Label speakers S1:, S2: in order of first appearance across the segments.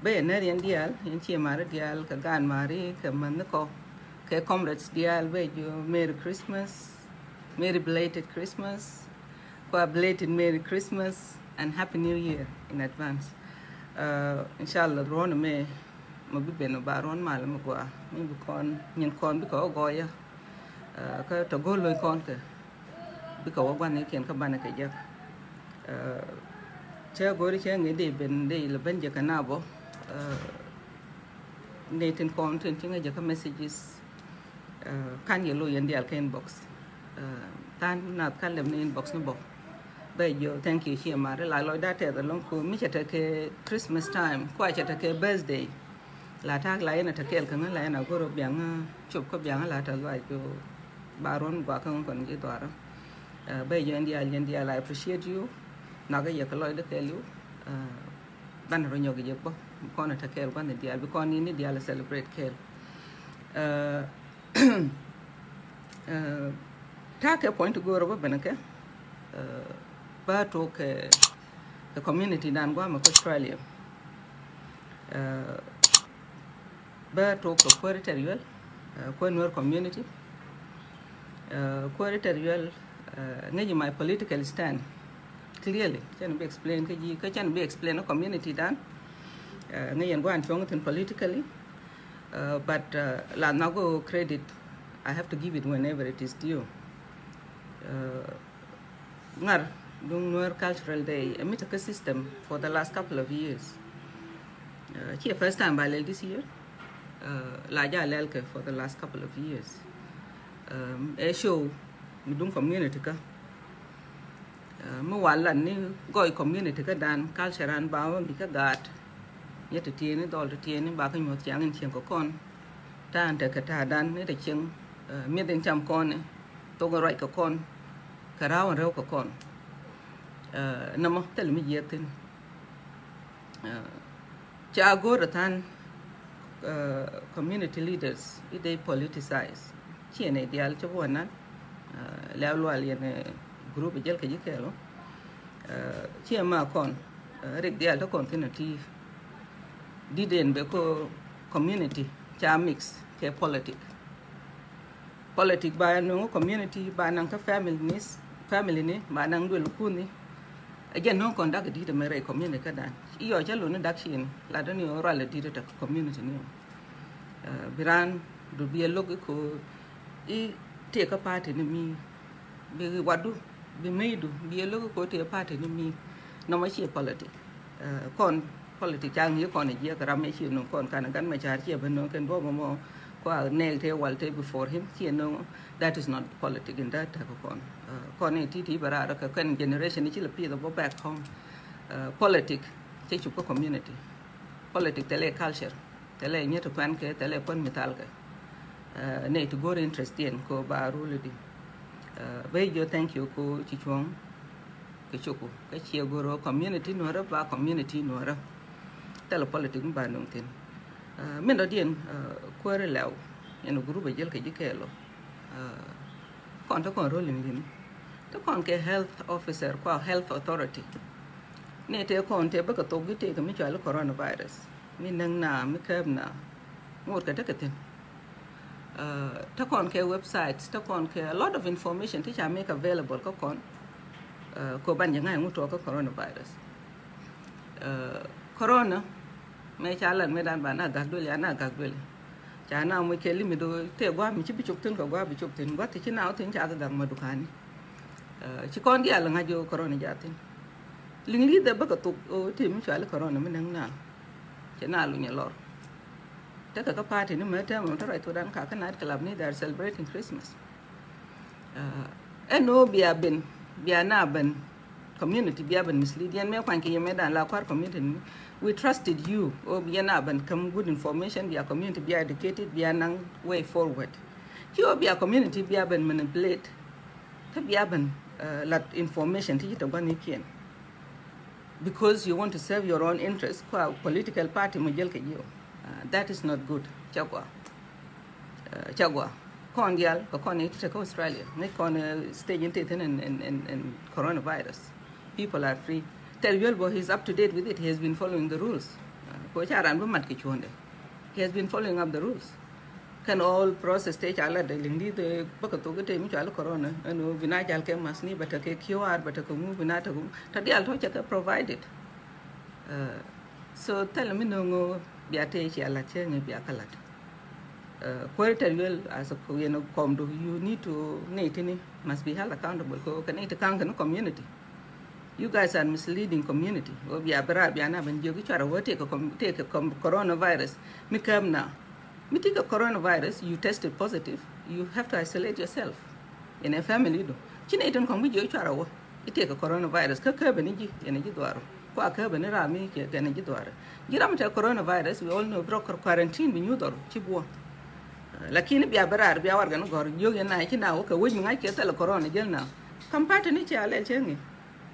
S1: be na rien dial in chi mare dial ka gan mari ka man ko ke comrades dial be jo Merry Christmas, Merry belated Christmas, or belated Merry Christmas and Happy New Year in advance. Inshallah ron me ma bi ben ba ron mal ma kwa mi bu kon nyen kon bi ko goya ka to go loy kon ke bi ko wan ne ken ka ban ka ja che go ri chen ngi de ben de le ben je kana bo ne tin kon tin tinga je ka messages kan ye lo yen dial ka inbox tan na kan le ne inbox no bo bây giờ thank you chia mà lại lối đã thế rồi long cô mới chỉ cái Christmas time qua chỉ cái birthday là thác lại là cái cái lại là có rồi biển chụp có biển là thật vậy cho baron qua không còn cái tòa đó bây giờ India lại appreciate you nó cái gì cái lối đó cái lưu ban rồi nhiều cái gì bố con là cái quan India vì con ini dia là celebrate cái thác cái point to go rồi bên cái ba to ke community dan gwa ma Australia ba to ko territorial ko nor community ko territorial ngi my political stand clearly can be explain ke ji ka can be explain no community dan ngi yan gwan chong tin politically but la na go credit I have to give it whenever it is due ngar dung Nuer Cultural Day a meet a system for the last couple of years. Here first time by this year. La ja lelke for the last couple of years. A show dung community ka. Mo walan ni goy community ka dan culture an bawo mi ka gat. Yet tieni dol tieni ba ka mo chiang in chiang ko kon. Tan te ka ta dan ni te chiang mi den cham kon ne. To go right ko kon. Karawan rew ko kon. Namo tel mi yetin cha go ratan community leaders they politicize chiene dial chobona la lo alien group jel ke jikelo chi ma kon rek dial to continuity diden be ko community cha mix ke politic ba no community ba nang ka family ni ba nang dul kuni again no conduct di the mere community kada iyo jalo no daction la do ni oral di the community ni biran do bi log ko I take a part in me bi wadu bi meidu bi log ko take part in me no ma chi politics kon politics jang yi kon ji ka ram chi no kon kan gan ma char chi ben no ken bo mo ko nail te wal te before him chi no that is not politics in that type of kon ti bara ka kan generation ni chi la pi the back home politics che chu ko community politics tele culture tele ni to pan ke tele kon metal ke ne to go interest in ko ba rule di be jo thank you ko chi chong ke chuku ke chi go community no ra ba community no ra tele politics ba no tin men do dien ko re law en group be jel ke jikelo kon to kon role ni to kon ke health officer ko health authority ne te kon te ba ka to gite ka mi chala coronavirus mi nang na mi kab na ngot ka ta ten to kon ke websites to kon ke a lot of information ti cha make available ko kon ko ban janga ngut to ko coronavirus corona me chala me dan ba na ga dole ana ga dole cha na mo ke limi do te gwa mi chi bi chuk tin ko gwa bi chuk tin gwa ti chi na tin cha ga ma dukani chỉ con đi là ngay vô corona giả tin linh lý để bắt đầu thì mình phải là corona mình đang nào chỉ nào luôn nhở lor tất cả các party nó mới theo mình thấy tôi đang cả cái night club này they are celebrating Christmas no bia ben bia na ben community bia ben misleading mấy quan kia mấy đàn lao quát community we trusted you bia na ben come good information bia community bia educated bia năng way forward khi bia community bia ben manipulate thế bia ben lot informationที่จะต้องนี้because you want to serve your own interests kwa political party mojel ke yo that is not good chagwa kon dial ko kon it to Australia ne kon stage in coronavirus people are free tell you well he's up to date with it he has been following the rules ko charan bu mat ki chonde. He has been following up the rules. Can all process take ala de lindi de bakato gete mi chala corona anu bina jal ke masni bata ke QR bata ko mu bina ta tadi alto chaka provided. So tell me no biate chi ala che ngi biakalat. Well, as a comdo, you need to must be held accountable. Can it community? You guys are misleading community. We are when you take a coronavirus. Me come now. Me take a coronavirus, you tested positive, you have to isolate yourself in a family. China don't come with you. You take a coronavirus, energy dwaro. Kwa rami energy dwaro. Coronavirus, we all know broker quarantine we knew chibuo. Lakini biya barar biya warga no gor yoge na kina o ka wujin ake tala corona gel na kam party ni chale chengi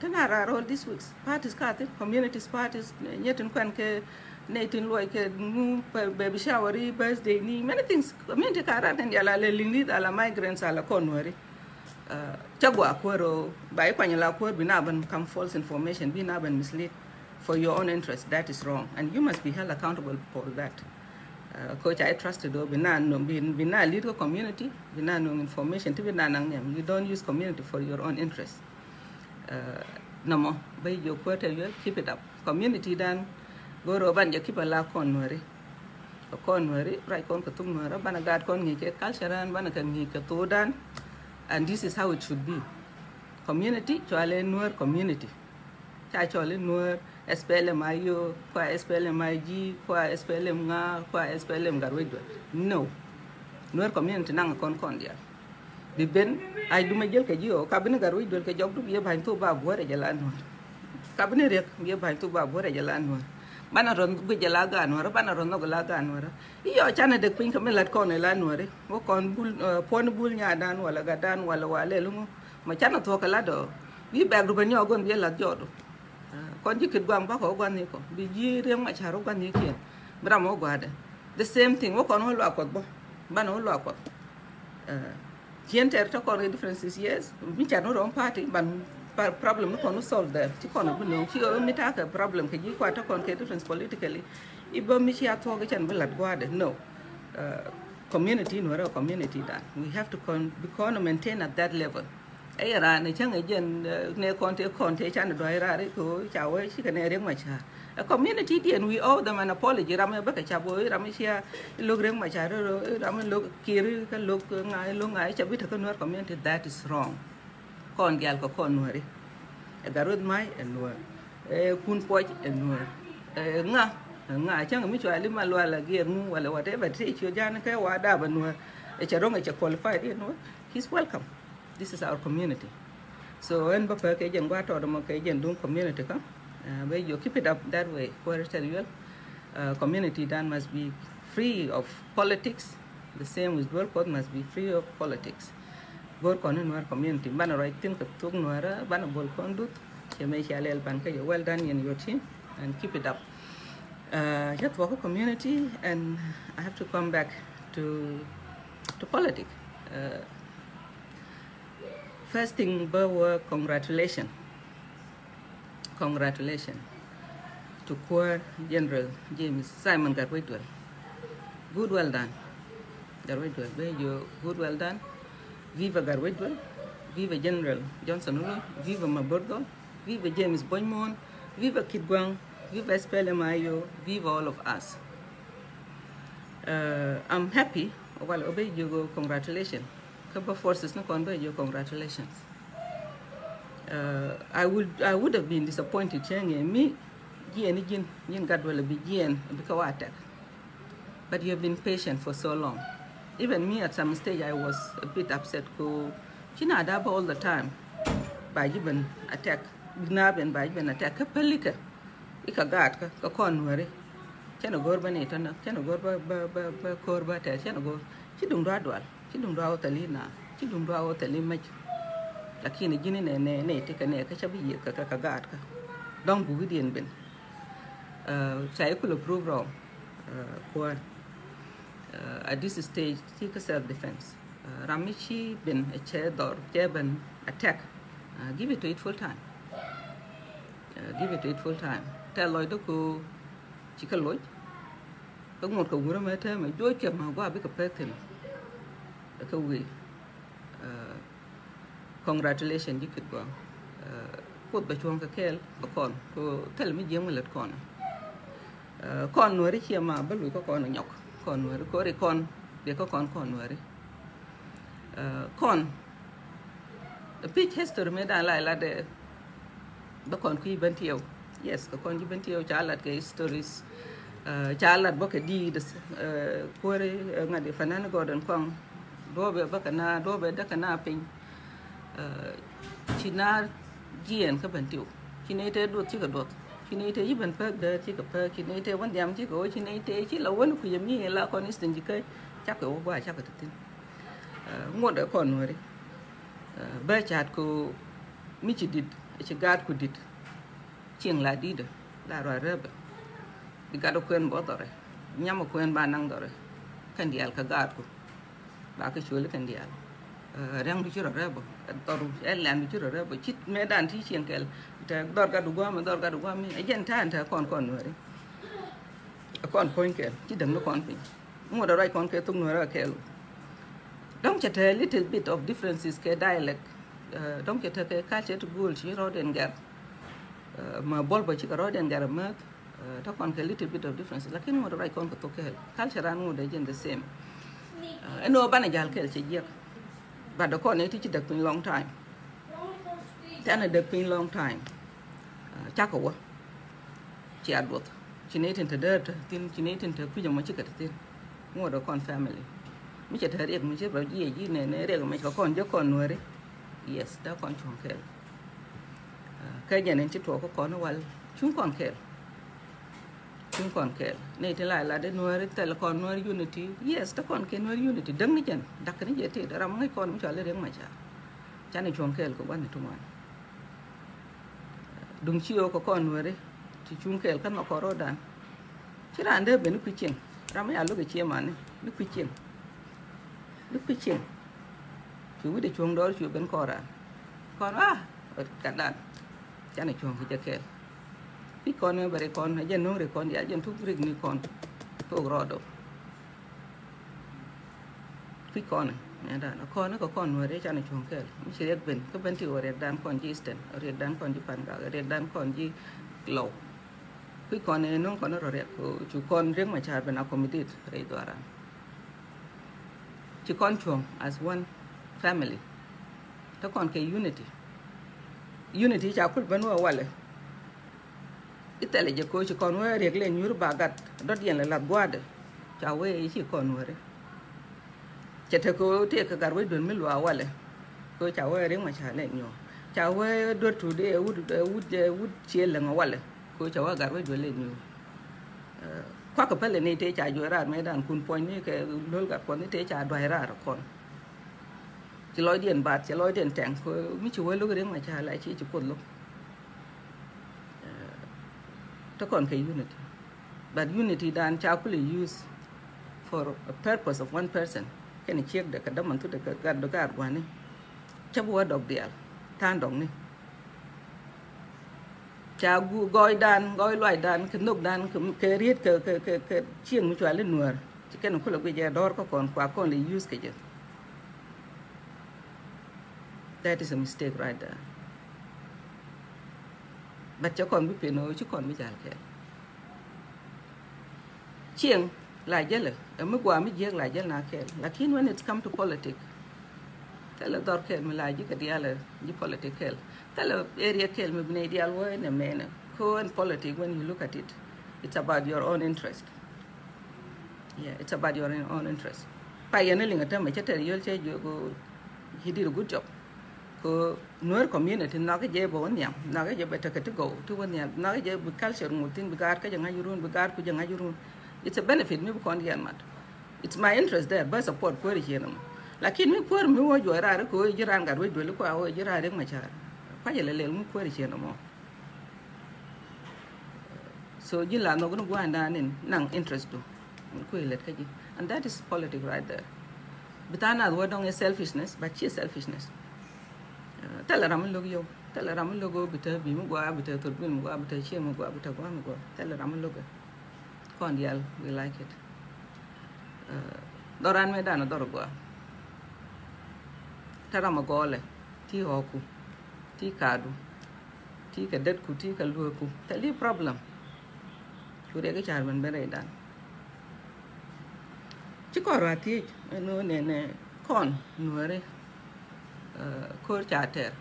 S1: tana raro this weeks parties kate communities parties yetin kwan ke netin loy ke mu baby showery birthday ni many things community kara ten yala le lingid ala migrants ala konwari chagwa kwero bai kwanyala kwor binaban come false information binaban mislead for your own interest. That is wrong and you must be held accountable for that. Coach, I trusted though, bina lead the community, bina no information, you don't use community for your own interest. No more, by your quarter, you keep it up. Community dan, go over and you keep a la conwari. A conwari, right on Katumara, Banagad Konike, culture and Banakanika Todan, and this is how it should be. Community, Chale Noor community. Chachole Noor. SPLM ayo, kwa SPLM IG, kwa SPLM nga, kwa SPLM garwedwa. No. Nuer community nang kon dia. Di ben ay duma jël ka jiyo, kabine garwedwa ka jog du biye bañ to ba bo re jalan no. Kabine rek biye bañ to ba bo re jalan no. Bana ron bu jala ga no, bana ron no la ga no. Iyo chana de pin ka melat kon la no re. Wo kon bul pon bul nya dan wala ga dan wala wale lu ma chana to ka la do. Bi bag du ben yo gon biye la jodo. Kon jikit gwang ba ko gwan ni ko bi ji rem ma charo gwan ni kien bra mo gwade the same thing wo kon ho lo akot bo ban ho lo akot kien ter to kon differences yes mi chano rom party ban problem ko no solve there ti kon bu no ti o mi ta ka problem ke ji kwa to kon ke difference politically ibo mi chi ato ga chan belat gwade no community no ra community that we have to maintain at that level. Era ne chang again ne conte chan do era ko chawe chi ka ne reng ma cha a community and we owe them an apology ram ba ka cha boy ram sia log reng ma cha ram log kiri ka log ngai cha bi ta no community. That is wrong. Kon gal ko kon nori e garod mai en no e kun poj en no nga chang mi chwa li ma lo la ge mu wala whatever te chi jan ka wa da ba no e cha ronga cha qualified no he's welcome. This is our community. So when Bapa Kajan Guato or Mokajan do community come, where you keep it up that way, community then must be free of politics. The same with Burkot must be free of politics. Burkon in our community, Bana right think of Tugnora, Bana Bolkondut, Yameshalel Banka, you're well done in your team and keep it up. Just work a community and I have to come back to politics. First thing, congratulations. Congratulations to Corps General James Simon Garwedwell. Good well done. Garwedwell, good well done. Viva Garwedwell, viva General Johnson Ulu, viva Maburgo, viva James Boymon, viva Kidguang, viva SPLMIO, viva all of us. I'm happy. Well, obey you go, congratulations. Forces no convey your congratulations. I would have been disappointed saying me yin God will be yin because attack. But you have been patient for so long. Even me at some stage I was a bit upset go China daba all the time by even attack gnab and by even attack pelika ikagat ka konwari chano gorba ne tana chano gorba ba korba ta chano go chidung radwal chidung rawo talina chidung rawo talimach lakini jini ne tika ne ka chabi ka gat ka dong bu dien ben sai ku lo prove wrong for at this stage take self defense Ramichi ben a chair door ben attack give it to it full time give it to it full time tell Lloyd ko chỉ cái lối có một cái người mà thế mà dối kẹp mà qua biết cái pet thì cái gì congratulations chứ kịch quang cốt bạch chuông cái kẹl con cô thấy là mấy giếng mà lật con nuôi đấy chia mà bất lùi có con ở nhọc con nuôi có để con để có con nuôi đấy con pitch history mới đã lại là để bắt con khi bên thiêu yes có con khi bên thiêu trả lại cái stories trả lại bắt cái đi cô đấy ngay để phản ánh Gordon Quang đôi về bắt cái na đôi về đất cái na pin chỉ na giền cái bên thiêu chỉ này thế đốt chỉ cái đốt chỉ này thế bên phật để chỉ cái phật chỉ này thế vấn đề chỉ có chỉ này thế chỉ là vấn của giống như là con instant chỉ cái chắc cái qua chắc cái tin một đứa con nuôi đấy bây giờ cô mi chỉ đi chỉ gạt cô đi chieng lại đi được là rồi rớp đi gạt quên bỏ rồi nhắm một quên ba năng rồi cái điều cái gạt cô bà cái chuối cái điều đang đi chơi rồi tao làm đi chơi rồi chít mấy đàn thì chieng cái đọt gạt đúng qua mi dân than thà con nuôi đấy con point cái chỉ đừng nó con pin một đứa con cái tung nuôi ra cái don't get a little bit of differences ke dialect don't get a culture to goal chi roden gar ma bolba chi roden gar ma ta kon ke little bit of differences lakin mo rai kon to ke culture anu de the same eno bana jal ke chi jek but the kon ti chi dak pin long time tan dak pin long time cha ko chi adot chi ne tin te tin chi ne tin te ku jama chi ka tin mo do kon familyไม่ใช่เธอเรียกไม่ใช่แบบยี่เนี่ยเรียกไม่ใช่คนเยอะคนหน่วยเลย yes ถ้าคนช่วงเคลแค่อย่างนั้นที่ถั่วก็คนวันชุ่มก่อนเคลในที่ไรละได้หน่วยแต่ละคนหน่วย unity yes ถ้าคนเคลหน่วย unity ดังนี้จันดักกันนี่เยอะที่เราไม่คนไม่ชอบเรื่องไม่ใช่ฉันในช่วงเคลก็วันในทุกวันดุงชิโอก็คนหน่วยเลยที่ชุ่มเคลกันมาขอรอดันที่ร้านเดิมเป็นลูกพิจิงเราไม่เอาลูกเชี่ยมันลูกพิจิงlúc cái chuyện chú để chuông đó chú bên con á cả đàn cha này chuông thì chắc kẹt cái con này bề con hay dân nó để con giải dân thuốc rình như con thuốc rò đâu cái con này nó con nó có con nuôi đấy cha này chuông kẹtไม่ใช่เรียกเป็นก็เป็นที่ว่าเรียกด้านคนจีสเตนเรียกด้านคนจีปันกับเรียกด้านคนจีเหลาcái con này nó còn nó rồiเรียกchú conเรียกมาชาเป็นaccommodatedเรียกตัวอะไรchỉ con chuông as one family, ta con cái unity cha kul banu wale, itale je ko chỉ con wa reg le nyur bagat dot yen la guade, cha we chỉ con wa re, cha te ko te ka garwe don mil wa wale, ko cha we re ma cha le nyo, cha we do to de wood che le ngawale, ko cha wa garwe do le nyo. Qua cái phần này thế trả dối ra mấy đàn kun point như cái lối gặp con thế trả đoài ra rồi con chỉ lối điện bạc chỉ lối điện trắng mới chú ấy lúc đấy mà trả lại chỉ cột lúc đó còn cái unity but unity đàn cháu có thể use for a purpose of one person cái này check được cái đó mình thu được cái đó cái quan này chấp qua đọc địa than đồng này cha gói đàn gói loại đàn cái nộp đàn cái riết cái chiên một chuyện lên nuôi chỉ cái nó không là cái gì đó có còn quá còn để use cái gì that is a mistake right there but cho con biết phải nói chứ còn biết giải cái chiên lại chứ là ở mức qua mức giết lại chứ là cái là khi when it come to politics thế là đôi khi mình lại chứ cái dia là chứ politics cái thế là area cái mình bên dia luôn nè mẹ nè in politics when you look at it it's about your own interest yeah it's about your own interest pioneer linh ở mà chắc là yêu chơi he did a good job ko nuôi community nó cái gì bảo nhảm nó cái gì better cái go to when nhảm nó cái gì culture một tin begar cái jangan yurun begar ku jangan yurun it's a benefit me con dia mat it's my interest there but support ko ri here lakin mi ko mi wo jo ra ko jiran gar we do ko awo jira de ma cha fa je le mu ko ri here mo so you la no go anda nin nang interest do ko let ka ji and that is politics right there bitana do dong selfishness but she selfishness tala ram logo bita bi mu gwa bita tur bi mu gwa bita che mu gwa bita gwa mu gwa tala ram logo Cordial, we like it. Doran me dana dorogwa. Taramagole, ti hoku, ti kadu, ti kadetku, ti kaluku. Tali problem. Kure ke charman bere dan. Chikorati no ne con nuere kor chater.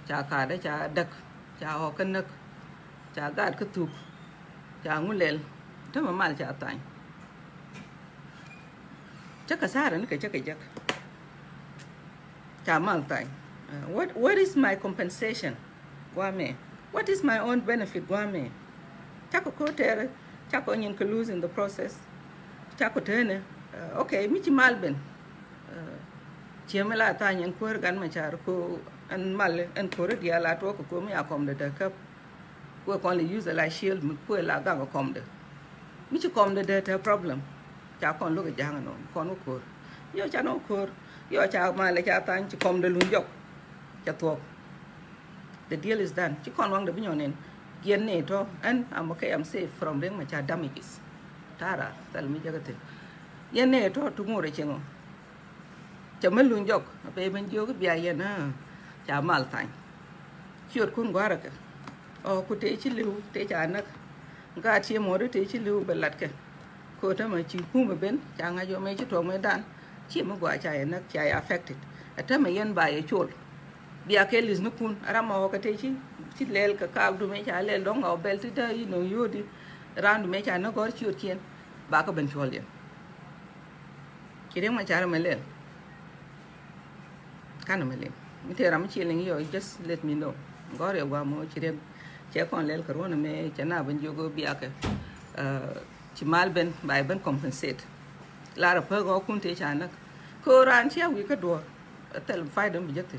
S1: Cha kada cha dak, cha hokanak, cha gad kutuk, cha ngulel. Tama mal cha tany. Chaka sara nika chaka jak. Cha mal tany. What is my compensation? Guame. What is my own benefit? Guame. Chako kotere, chako onyin ka lose in the process. Chako tene. Okay, michi malben. Chiamela tany en kuer gan machar ko an mal en kore dia la to ko mi akom de kap. Ko only use la shield mi ko la ga kom de. Michi kom de problem. Cha kon lo ga jang no kon ko. Yo cha no ko. Yo cha ma le cha tany chi kom de lun jok. Cha to. The deal is done. Chi kon wang de binyonen. Gien ne to and I'm okay, I'm safe from them macha damages. Tara tal mi jagate. Yen ne to tu ngore chengo. Cha men lun jok. Pe ben jo ga bia yen na. Cha mal tany. Chiot kun gwara ka. O ku te chi liu te cha nak. Nga chi mo de te chi liu belat ke. Ko ta ma chi ku me ben cha nga yo me chi to me dan. Chi mo gwa cha nak cha affected. Ata me yen ba ye chol. Bia ke lis no kun ara ma ka te chi lel ka ka du me cha lel dong o bel ti da yi no yodi ran me cha no gor chi chien ba ka ben chol yen. Kire ma cha me lel. Kana me lel. Mi te ram chi len yo just let me know. Gor e wa mo chi ren che kon lel ka ro na me cha na ben jogo bia ke chi mal ben ba ben compensate. La ra pa go kun te cha nak. Ko ran chi wi ka do tel fai dum bi jekte.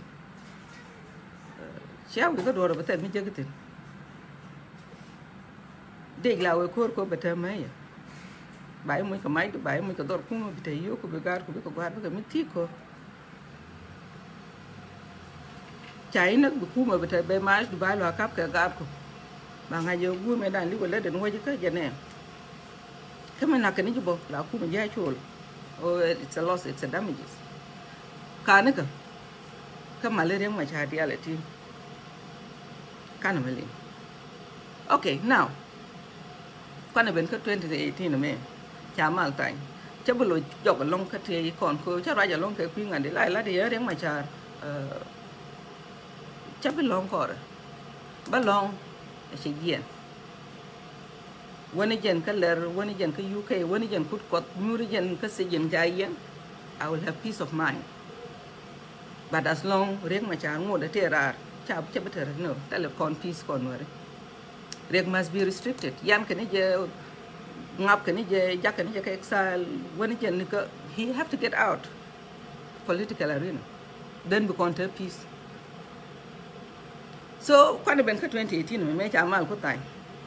S1: Chia we go do betel mi jegete deg la we kor ko betel mai bai mo ka mai bai mo ka dor ku mo bite yo ko be gar ko be ko gar ko mi ti ko chai nak bu ku mo betel be mai du bai lo kap ka gar ko ba nga yo gu me dan li ko le den wo ji ka jene kama na ka ni bo la ku mo ja chol oh it's a loss, it's a damages ka ne ka kama le reng ma cha dia le ti kana mali. Okay, now kana ben ka 2018 me cha mal tai cha bu lo jok long ka te kon ko cha ra ja long ke pi ngan de lai la de reng ma cha cha bu long ko ba long che yen woni jen ka ler woni jen ka UK woni jen kut kot nyuri jen ka se jen ja yen I will have peace of mind, but as long reng ma cha ngo de te ra cha better no telephone peace conwere reg must be restricted yan kene je ngap kene je jak kene je ka exile when jen ka he have to get out political arena then we conquer peace. So kwani ben ka 2018 me cha mal ko tai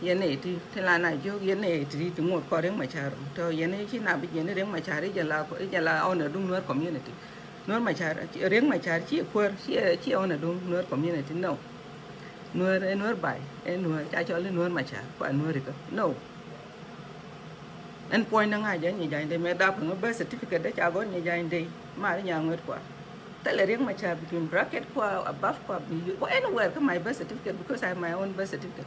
S1: yene ti tela na jo yene ti ti ngot ko reng ma cha to yene chi na bi yene reng ma cha ri je la on dung nuer community nuer ma cha reng ma cha chi kwar chi on dung nuer community no nuer bai nuer cha cho le nuer ma cha kwa nuer ka no en point nga ja ni ja inde me da ko birth certificate da cha go ni ja inde ma ri nya ngot kwa tele reng ma cha between bracket kwa above kwa bi or anywhere ka my birth certificate because I have my own birth certificate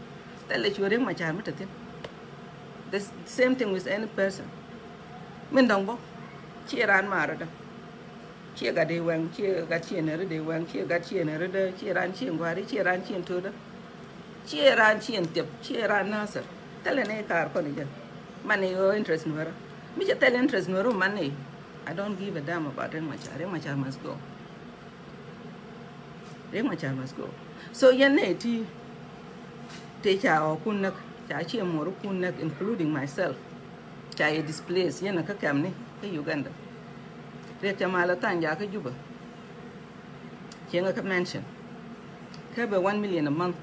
S1: tele chu reng ma cha ma tin the same thing with any person min dong bo chi ran ma ra da chia ga de wang chia ga chia ne de wang chia ga chia ne de chia ran chia ngwa ri chia ran chia to da chia ran chia tep chia ran nasar tele ne kar ko ni ja mane yo interest no ra mi ja tele interest no ro mane I don't give a damn about reng ma cha must go reng ma cha must go. So yan ne ti te cha o kun nak cha chia mo ro kun nak including myself cha e displace yan ka kam ni ke Uganda re cha mala tan ja ka juba chenga ka mention ka be 1 million a month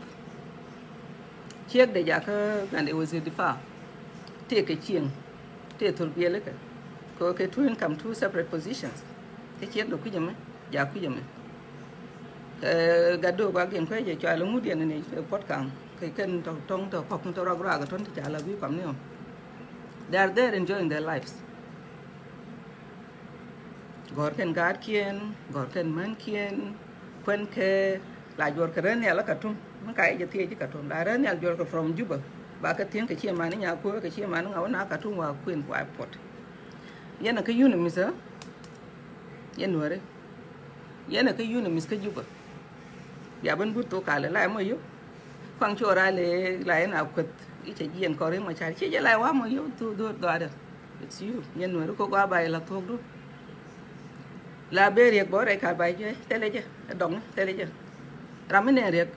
S1: chek de ja ka and it was difa te ke ching te thul biele ka ko ke two income, two separate positions te chek do ku jame ja ku jame gado ba gen ko je cha lu mudien ni pot kang ke ken to tong to pok to ra ga ton cha la bi kam ni They are there enjoying their lives. Gor ken gar kien, gor ken man kien, kwen ke la jor ke ren ya la katum. Man kai je tie je katum. La ren ya jor ke from Juba. Ba ka tien ke chi ma ni nya ko ke chi ma nga na katum wa queen kwa pot. Yana ke yunu misa. Yan wore. Yana ke yunu mis ke Juba. Ya ban but to ka la mo yo. Kwang chora le la na kwet. I che yen ko re ma cha chi je la wa mo yo to do da. It's you. Yan wore ko ga bai la to do. La beriek bore ka bai je teleje dong teleje ramene rek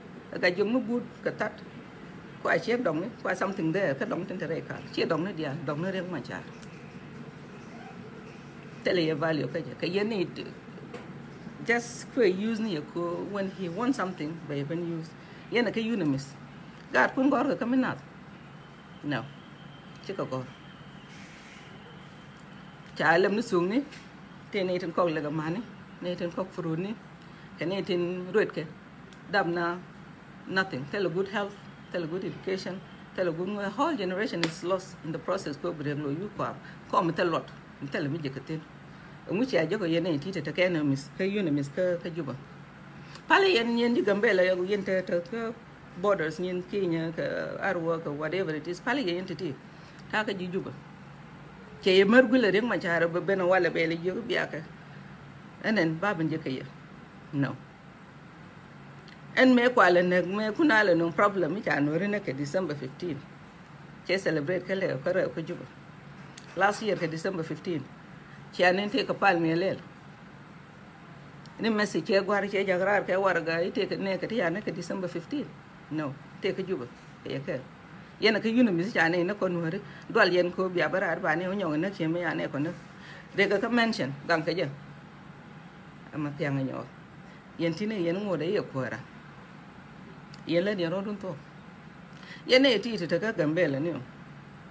S1: ka jum bud ka tat kwa che dong kwa something there ka dong tin tere ka che dong ne dia dong ne rek ma cha tele value ka ye ni just for use ni ko when he wants something by even use ye na ka unimis gar kun gor ka minat no che ka gor cha lem ni sung ni tên trên câu là cái mani, này trên câu fruit ni, cái này trên ruột cái, đam na nothing. Tell a good health, tell a good education, tell a good whole generation is lost in the process. Có bị lo yu qua, có mình tell lot, mình tell mình cái tên. Ông ấy chỉ có cái này thì cái này mis, cái yu này mis cái juba. Pale yen đi gambe là yen cái borders yen Kenya, cái Arua, cái whatever it is. Pale yen thì ta cái juba. Che mer gule rek ma chara be bena wala be le yogo biaka enen babin je kay no en me kwala nek me kunala no problem cha no rene ke December 15 che celebrate kale ko re ko juba last year ke December 15 che anen te ka pal me lel ni mesi che gwar che jagrar ke warga ite ke ne ke ya ne ke December 15 no te ke juba ke ke yena ke yunu mi cha ne na ko no re dwal yen ko bia barar ba ne onyo na che me ya ne ko ne de ka mention gang ke je ama tiang nyo yen tine yen ngode ye kwara yen le de ro dun to yen e ti te ka gambele ni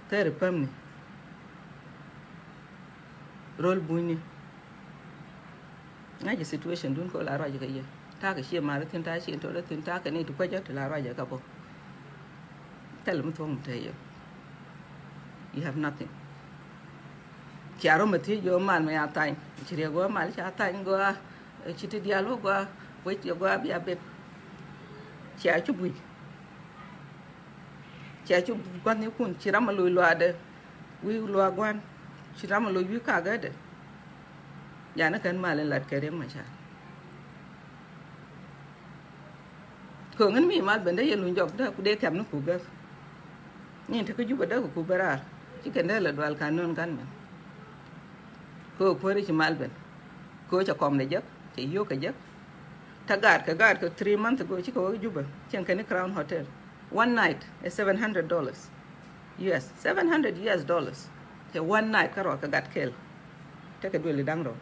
S1: ter pam ni rol buini na je situation dun ko la ra je ke ye ta ke che ma le tin ta che to le tin ta ke ni tu ko je la ra je ka bo tell them to you. You have nothing. Chiaro mati yo man me atain. Chiri go mal cha atain go chiti dialogue go wait yo go bia be. Chia chu bui. Chia chu quan ni kun chira ma lui loa de. Wi loa gwan. Chira ma lui wi ka ga de. Ya na kan mal lat ke rem ma cha. Ko ngan mi mal bende ye lu jok da ku de kam no ku ga. Nhìn thấy cái giúp đỡ của cô bé ra, chỉ cần đây là đoàn canon căn mà, cô phải chỉ mal bên, cô cho con này giấc, chỉ vô cái giấc, thà gạt cái 3 months ago chỉ có giúp đỡ, chẳng cái Crown Hotel, one night is $700 US, $700 thì one night cái rồi cái gạt kẹl, thế cái đuôi là đang rồi,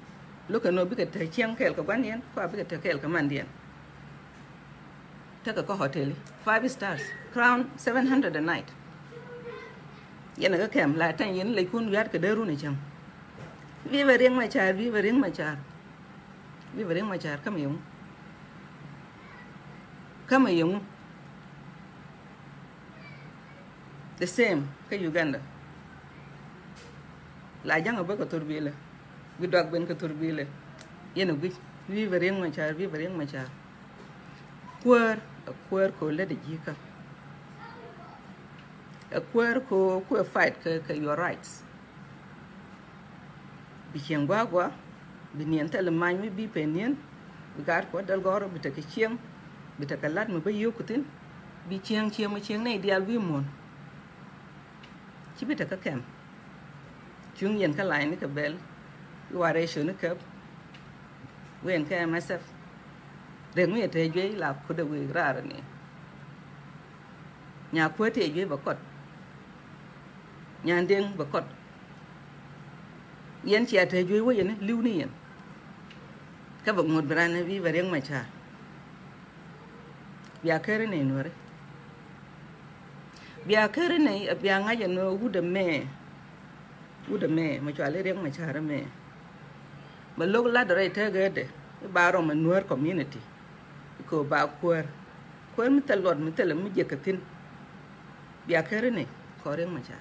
S1: lúc cái nó biết cái thời chiang kẹl cái quán yên, qua biết cái thời kẹl cái màn điện, thế cái có hotel 5 stars, Crown $700 a night. Yana ka kem la tan yin le kun yar ka deru ne cham vi va rieng ma char vi va rieng ma char kama yung the same ka Uganda la jang ba ko turbile vi dog ben ko turbile yana vi va rieng ma char kwar ko le de jika a queer ko fight ka your rights bi chiang gwa bi nien tel mai mi bi penien bi gar ko dal goro bi ta ke chiang bi ta kalat mi ba yokutin bi chiang nei dial wi mon chi bi ta ka kem chung yen ka lai ni ka bel ware shu ni ka wen ka myself de mi te je la ko de wi rar ni nhà quê thì je ba kot nhà đen ba kot yen chia te je wo yen liu ni yen ka ba ngod brana vi va reng ma cha bia kere ne no re bia kere ne bia nga je no wude me ma cha le reng ma cha ra me ba lok la de te ge de ba ro ma nuer community ko ba kwar mi talot mi tele mi je katin bia kere ne ko reng ma cha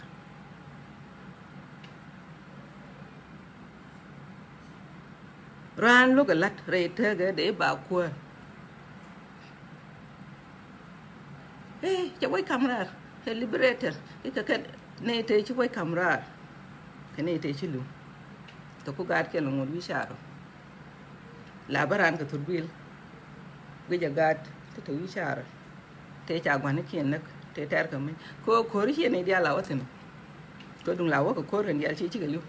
S1: ran lúc lát re thế cái để bảo qua cho quay camera cái liberator cái này thế cho quay camera cái này thế chứ luôn tôi có gạt cái lòng ngồi sao labaran cái thùng bill cái giờ gạt cái thùng sao thế chả quan cái kiện nấc thế ter cái mình có cái này dia lawa thế có đúng lawa có rồi dia chỉ cái luôn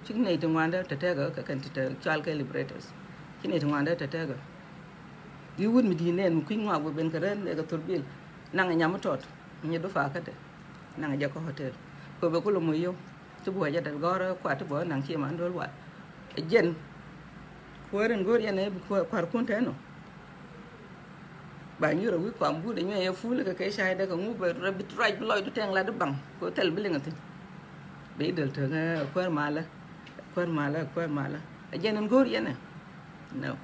S1: chứ này thằng ngoan đó thế cái cần cho cái liberators cái này thằng ngoan đó thế cái you wouldn't be nên một kinh ngạc với bên cái đó cái thùng bill năng nhà mất trọt như đó phá cái đấy năng giờ có hotel có bao nhiêu người yêu tôi bây giờ đã gọi qua tôi bảo năng chi mà anh đối loại dân quê人过年呢quê con thế nào bao nhiêu rồi quảng bố để nhảy phú là cái sai đó cũng phải bị trai lôi tôi thang là nó bằng có thể bị lên cái bị được thường quê mà là dân anh过年này no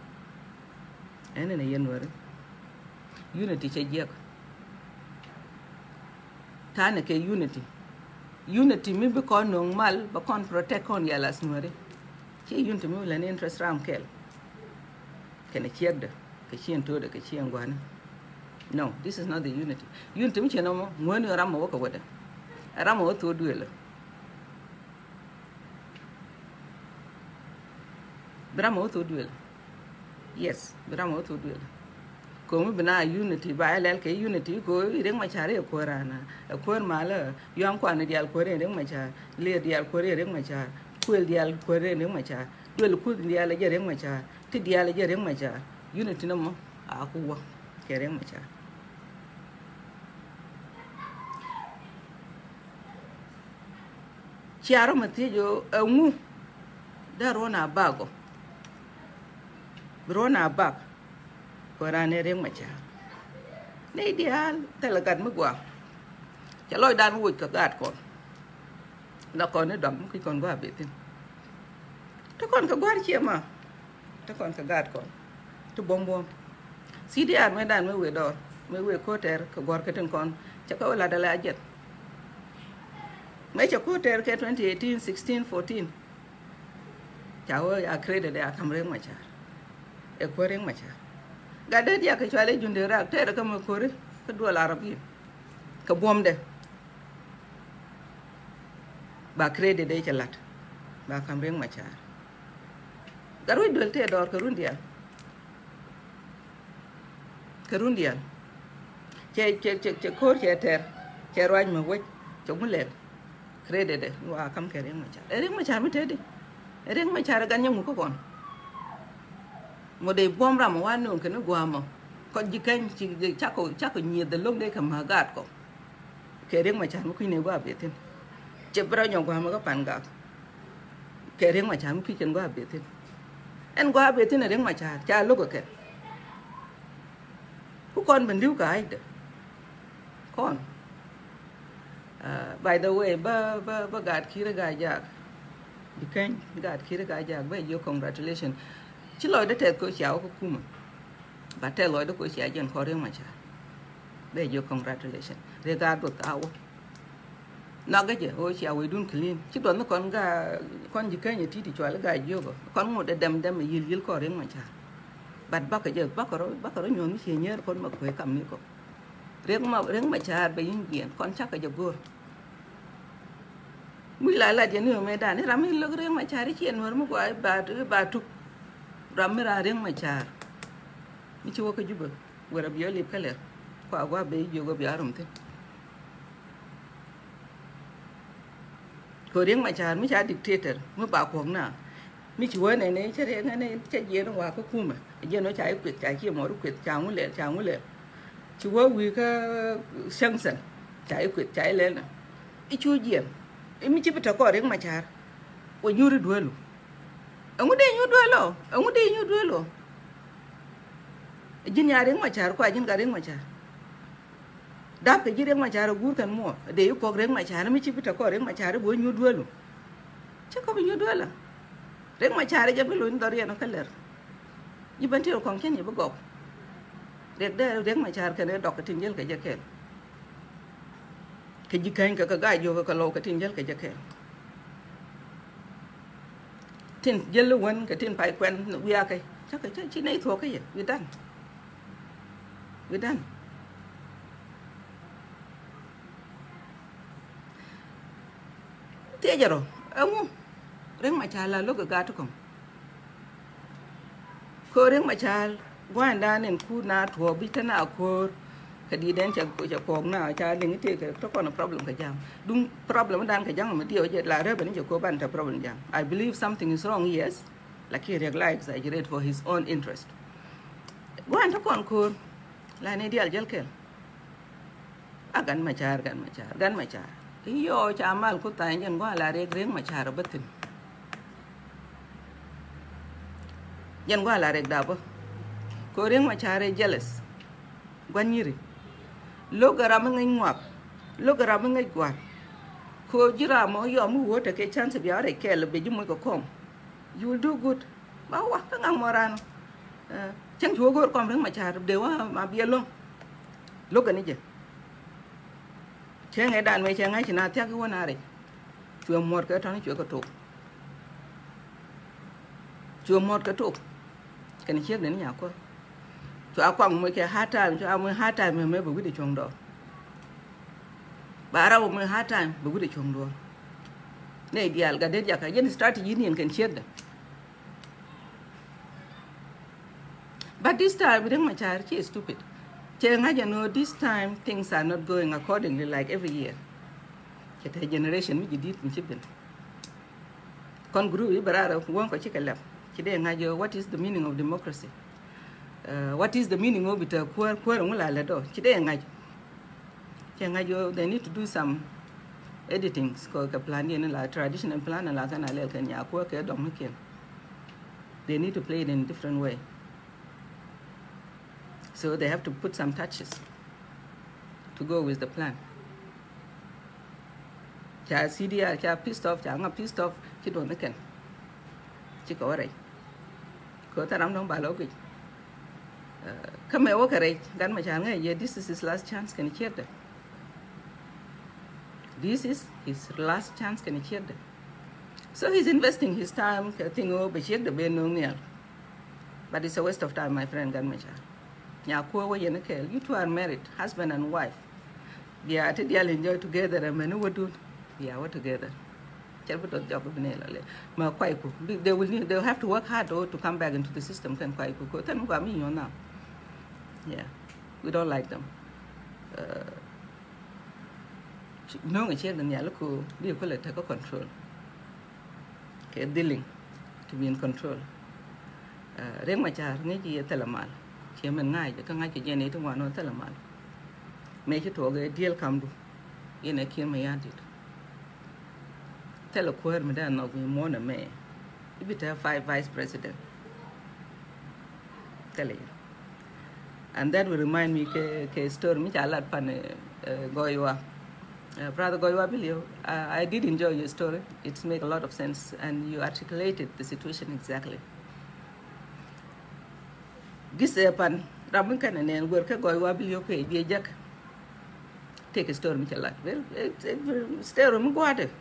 S1: anh này dân rồi unity chơi giặc thà này cái unity mình bị con normal bị con protect con ya las nuare chỉ unity mình là nên interest ram kel cái này chiếc đó cái chiên thôi được cái chiên quan no this is not the unity mình chỉ nói muốn người ram một cái vật ram một thôi đuổi là ram một thôi đuổi yes ram một thôi đuổi como bina unity ba lel ke unity ko ireng machare ko rana ko mala yam ko an dial ko ireng machar le dial ko ireng machar kuel dial ko ireng machar duel ku dial je ireng machar ti dial je ireng machar unity no a ku wa ke ireng machar chiaro mati jo ngu da rona bago rona bag Korane reng macha nei dia talagat magwa chaloy dan wuj ka gat kon na kon ne dam ki kon gwa betin ta kon ka gwar chiema ta kon ka gat kon to bombom cdr me dan me we dor me we ko ter ka gwar ka ten kon cha ka wala dala jet me cha ko ter ke 2018 16 14 chawo ya credit ya kam reng macha e ko reng macha gade dia ke chwale junde rak tere ka mo kore ka dua arabi ka bomde ba credit de chalat ba kamreng machar garu dol te dor karundian che kor che ter che raj ma wech chomule credit de wa kam ke reng machar mi tede reng machar ganyamu ko kon một đề bom ra một anh nương cái nó qua mà còn gì kênh chỉ chắc có nhiều từ lúc đây cầm hà gạt có cái riêng mà chán một khi này qua biết thêm chụp ra nhộng qua mà có bàn gạt cái riêng mà chán một khi chân qua biết thêm anh qua biết thêm là riêng mà cha lúc ở cái con mình điếu cái được con by the way ba gạt khi ra gạt giặc gì kênh gạt khi ra gạt giặc vậy yo congratulations chỉ lôi đó theo cô cháu của cô mà bà theo lôi đó cô cháu dân khó riêng mà cha bây giờ congratulations để ra được áo nó cái gì ôi cháu ấy đun clean chứ còn nó còn con gì cái gì thì cho nó gài vô con một đêm mà yil khó riêng mà cha bát bác cái giờ bác có nhon cái nhớ con mà quay cầm như cô riêng mà cha bây giờ diện con chắc cái giờ vô mới lại là chuyện nữa mẹ đàn ấy làm cái riêng mà cha đi chuyện mà gọi bà trục ramera reng machar ni ci woko juba wara biyo lip kale ko agwa be jogo bi arum te ko reng machar mi cha dictator mu ba ko na mi ci wone ne cha reng ne cha je no wa ko kuma je no cha kwet cha ki mo ru kwet cha ngu le ci wo wi ka sangsan cha kwet cha le na I chu je mi ci bita ko reng machar o nyuri duelu Ông đi như đuôi lo. Jin ya reng machar ko ajin ga reng machar. Dap ke reng machar gur kan mo. De yu ko reng machar mi chi bita ko reng machar bo nyu đuôi lo. Cha ko nyu đuôi la. Reng machar ja bi lo ndor ya no kaler. Yi banti ko ken yi bo go. Dek de reng machar kan dok tin jel ke jakel. Ke ji kan ka ga jo ka lo ka tin jel ke jakel. tin jelu won ka tin pai quen we cái chắc cái chi nei thua cái gì we done thế giờ rồi ông reng mà cha là lúc cái gà không ko reng mà cha quan đa nên khu na thua bị thế nào ko kadi den cha ko na cha ding te ke to kono problem ka jam dum problem dan ka jang ma dio je la re ben je ko ban ta problem jam. I believe something is wrong, yes, like he regular exaggerate for his own interest wan ta kon ko la ne dial jel kel gan ma char yo cha mal ko ta nyen go la re reng ma char batin yen go la re da bo ko reng ma char jealous gwanyiri lo gara ma ngai ngwak lo gara ma ngai kwat ko jira mo yo mu wo ta ke chance bi are ke le be jumo ko kom you will do good ba wa ka ngang moran chang chuo go kom reng ma char de wa ma bia lo ga ni je che ngai dan me che ngai china tia ko na re chuo mot ka thang chuo ka tok kan che den nya ko cho quăng mới cái hát time cho mới hát time mới bự đi chồng đó bà ra mới hát time bự đi chồng đó này đi al cái đấy cái dân strategy này cần chết đấy but this time we don't much are stupid chứ ngay giờ no this time things are not going accordingly like every year cái generation mới đi mình chấp nhận con group ấy bà ra không có chiếc cái lẹp chỉ để ngay giờ what is the meaning of democracy. What is the meaning of it? They need to do some editing. Traditional plan they need to play it in a different way. So they have to put some touches to go with the plan. CDR, pissed off, pissed off, she don't can. She go right. Go to Ramdong Balogi. Come here, walk away. Gan ma changa. Yeah, this is his last chance. Can you hear that? This is his last chance. Can you hear that? So he's investing his time. Thing over check the ben no. But it's a waste of time, my friend. Gan ma changa. Ya kuwa ye na kel. You two are married, husband and wife. Yeah, they all enjoy together. And many would do. Yeah, we're together. They will have to work hard to come back into the system. Yeah, we don't like them. No, it's here. Then look who be take control. Okay, dealing to be in control. Reng machar ngi telemal. Chairman ngai ka ngai ke jene to wano telemal. Make it to deal come do. In a kill my auntie. Tell a queer madam of more than me. If it have 5 vice president. Tell you. And that will remind me ke story which I like pan Goiwa. Brother Goiwa Bilio, I did enjoy your story. It made a lot of sense and you articulated the situation exactly. This pan Ramun can and work a Goiwa Bilio pay be jack. Take a story which I like. Well, stay room go at it.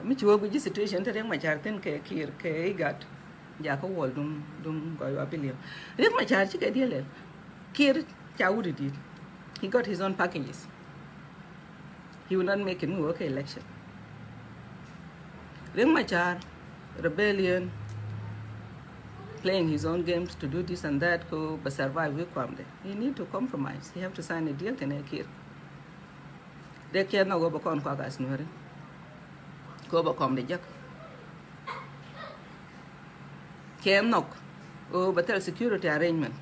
S1: Mich wo bi situation ta reng ma char ten ke kir ke gat ja ko wol dum Goiwa Bilio reng ma char chi ke diele kir chawudi did he got his own packages. He will not make any work election. Reng ma char rebellion, playing his own games to do this and that go but survive we come there. He need to compromise. He have to sign a deal ten kir de kir na go ba kon kwa gas nuore go ba kom de jak kem nok o better security arrangement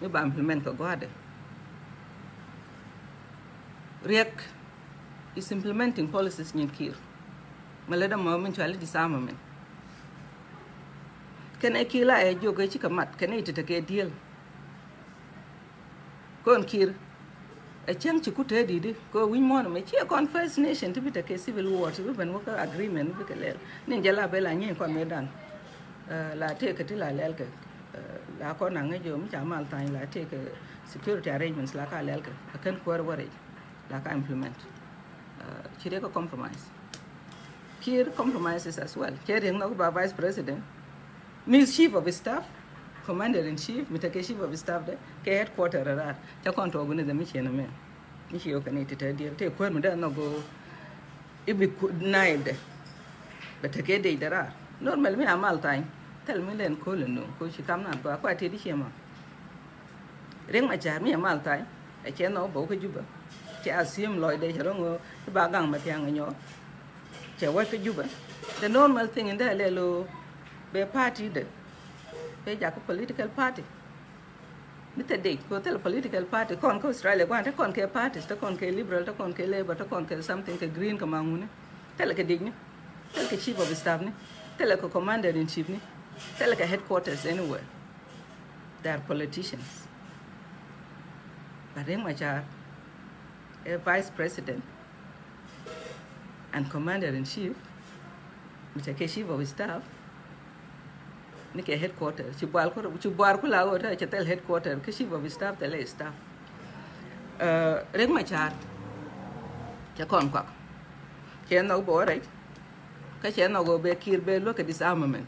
S1: we ba implement ko gode riek is implementing policies in kir malada moment to ali disarmament can e kila e joge ci kamat can e tete deal kon kir a chang ci kute didi ko win mon me ci kon first nation to be the civil war to ben work agreement be kelel nin jala be la nyen kon me dan la te ke la lel ke la ko na nge jo mi chamal tan la te ke security arrangements la ka lel ke akan ko wore la ka implement ci de ko compromise Kir compromises as well. Kering no ba vice president. Miss chief of staff, commander in chief, mitake chief of staff de ke headquarter ra. Ta konto gune da miche na men. Miche yo kaniti ta dia te ko mu da no go ibi naib de. Betake de dara. Normal mi amal time. Tel mi len ko len no ko chi kam na ba kwa te di chema. Reng ma cha mi amal time. E che no bo ko juba. Che asim loy de chero ngo ba gang ma tiang nyo. Che wa ko juba. The normal thing in there lelo be party de be ja ko political party mita de ko tel political party kon ko Australia ko ta kon ke parties ta kon ke liberal ta kon ke labor ta kon ke something ke green ka mangune tel ke dig ni tel ke chief of staff ni tel ke commander in chief ni tel ke headquarters anywhere they are politicians but in Machar a vice president and commander in chief mita ke chief of staff ni ke headquarter ci boar ko la wota ci tel headquarter ke chief of staff tel staff rek ma char ci kon ko ke no bo rek ka ci no go be kir be lo ke disarmament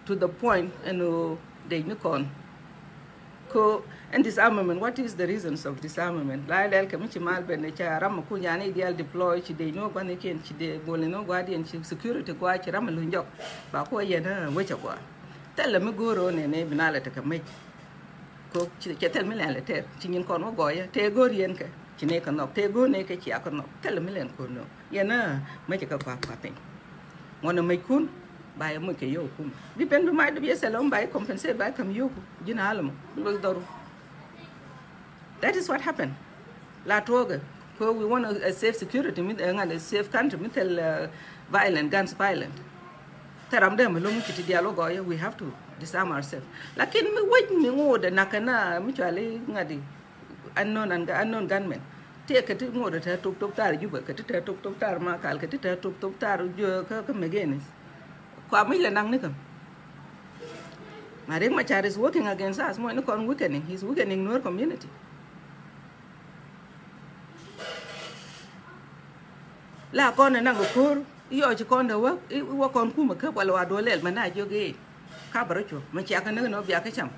S1: to the point and they ni kon ko and disarmament, what is the reasons of disarmament la lel ke mi ci mal ben ci ram ku ñane ideal deploy ci de no gane ken ci de bolé no guardian ci security ko ci ram lu njok ba ko yena wëca ko tel mi goro ne binala ta ka mai ko ci tel mi len la ter ci ñin kon mo goya te gor yen ke ci ne ka nok te go ne ke ci ak nok tel mi len ko no yena mai ci ka kwa pe ngona mai kun baye mo ke yo kum bi ben bi may do bi selom baye compenser baye kam yo ko jina alamo lu daru. That is what happened. La toga, we want a safe security, a safe country, violent, guns violent. Taram dem lo mu kiti dialogue we have to disarm ourselves. Lakin me wait me ngode nakana mutually ngadi unknown gunmen. Take a ngode ta tuk tar juba ka ta tuk tar ma kal ka ta tuk tar jo ka megenis. Kwa mi le nang nikam. Marek Machar is working against us more in weakening. He's weakening our community. La con nang ko kur yo ci kon da wa kon kuma ka wala wa dole man na joge ka baracho ma ci aka no biya ka cham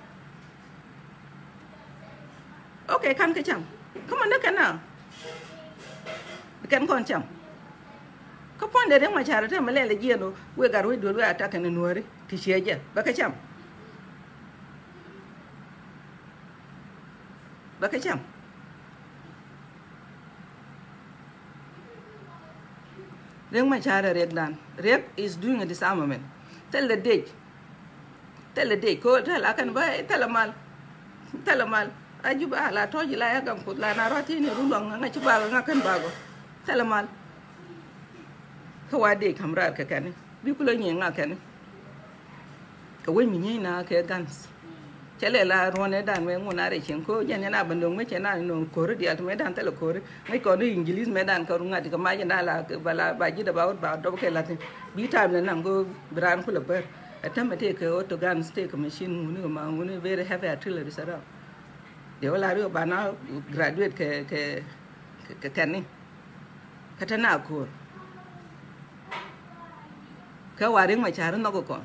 S1: okay kan ka cham kuma na kana kan kon cham ka pon de ma chara ta malele gieno we gar we dole ata kan nuore ti sheje ba ka cham Reng Machar Redlan. Rek is doing a disarmament. Tell the date. Ko tell akan ba tell mal. Ajuba la toji la yagam ko la na roti ni rulong nga ci ba nga kan bago. Tell mal. Ka wade kamrar ka kan. Bi ku la nyi nga kan. Ka we mi nyi na ke gans. Chele la rone dan we ngona re chen ko jene na bandong me chena no kor di at me dan tele kor me ko ni English me dan ko ngati ka ma jena la bala ba ji da ba do ke latin bi time na go bran ku la ber atamate ke auto guns take machine nguni ma nguni very heavy artillery sara de wala ri ba na graduate ke kani katana ko ka waring ma char no ko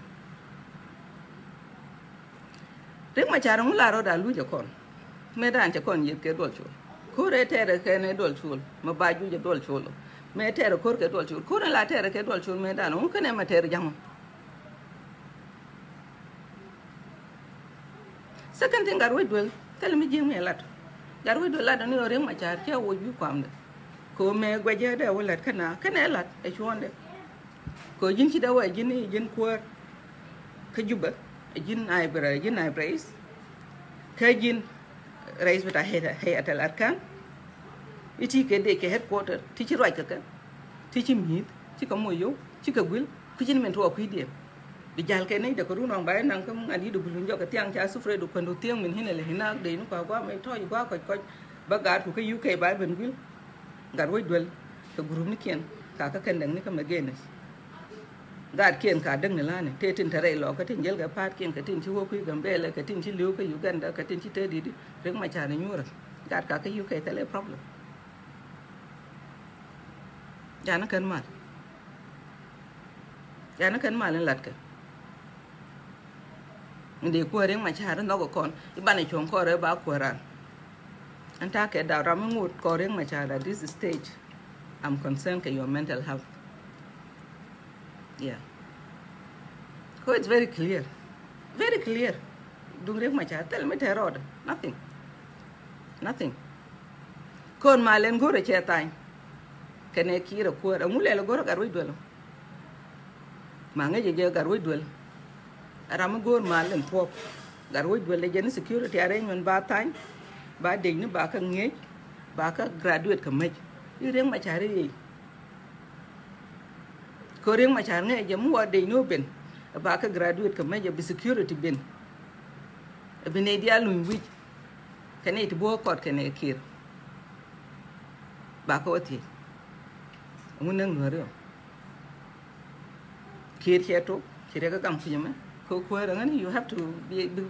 S1: Rek Machar la ro da lu je kon me dan je kon yit ke dol chul ko re tere ke ne dol chul ma ba ju je dol chul me tere kor ke dol chul ko la tere ke dol chul me dan o ke ne ma tere jam second thing gar we dol tel mi jing me lat gar we dol la dan yo Rek Machar ke wo ju kwam de ko me gwaje de wala kana lat e chonde ko jin ci da wa jin ko ka juba jin ay brais kajin rais bata hayat al arkan iti ke de ke headquarter ti ci roy ka ti ci mit ci ka moyo ci ka gul ku jin men to ku di di jal ke nay de ko runong bay nang ko ngadi du bulun joka tiang cha sufre du ko tiang min hinele hina de no kwa me to kwa ko bagar ku ka UK bay ben gul gar way dwel ka group ni ken ka ken dang ni ka magenes Gad kien ka deng la ne te tin tare lo ka tin jel ga pat kien ka tin chi wo ku gambele ka tin chi liu ka Uganda ka tin chi te di Rek Machar nyura gad ka UK tele problem ya nó cần mal lên lật cái ndi ko riêng mà cha nó có con iban này chồng ko re ba ko ran anh ta cái đạo ram ngut ko riêng mà cha at this stage I'm concerned with your mental health. Yeah. So it's very clear. Very clear. Dung riêng mà cha tell me terror. Nothing. Con mà lên gore che tai. Cái này kia rồi ko ông lẽ là gore cả rồi đuổi. Mà nghe je cả rồi đuổi. Ram gore mà lên pop. Cả rồi đuổi le gen security arrangement ba tai. Ba ding nó ba ka nghe. Ba ka graduate ka mấy. Riêng mà cha ri. Ko riêng mà cha nghe je mu wa ding no ben. Ba ka graduate ka mấy be security ben. Ben dia lu wi. Cái này thì bố cọt cái này kia. Bà có thì muốn nâng nữa rồi kia thì tốt thì cái cầm phim á cô quơ đó anh you have to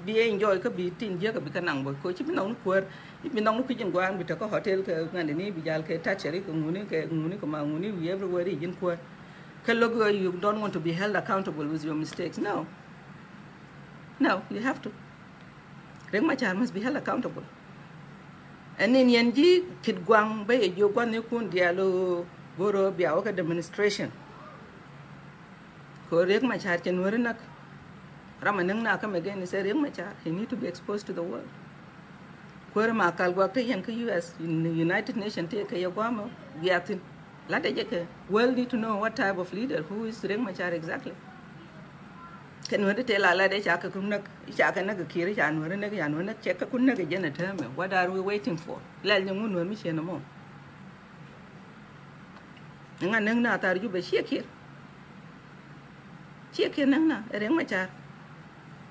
S1: be enjoy cái bị tin giờ cái bị cái nặng bởi cô chỉ biết nông quơ biết nông cái chuyện quan bị có hotel cái ngày này bị giao cái tax cái nguni cái mà nguni everywhere đi dân quơ cái logo you don't want to be held accountable with your mistakes no you have to riêng mà cha must be held accountable. And in Yanji, Kid Guang Bay, you want to kun dialo Goro Biaoka demonstration. Korek Machar can Werinak Ramanang Nakam again is a ring Machar. He need to be exposed to the world. Kurma Kalwaka Yanka US in the United Nations take a Yagwamo, Giatin, Latajaka. World need to know what type of leader, who is Ring Machar exactly. Can we tell a lady Chaka Kunak, Chakanaga Kiri, and Werinak, and when a check a Kunaga janitor? What are we waiting for? Let the moon when we see no more. And I know not are you, but she here. She can now, a ring my child.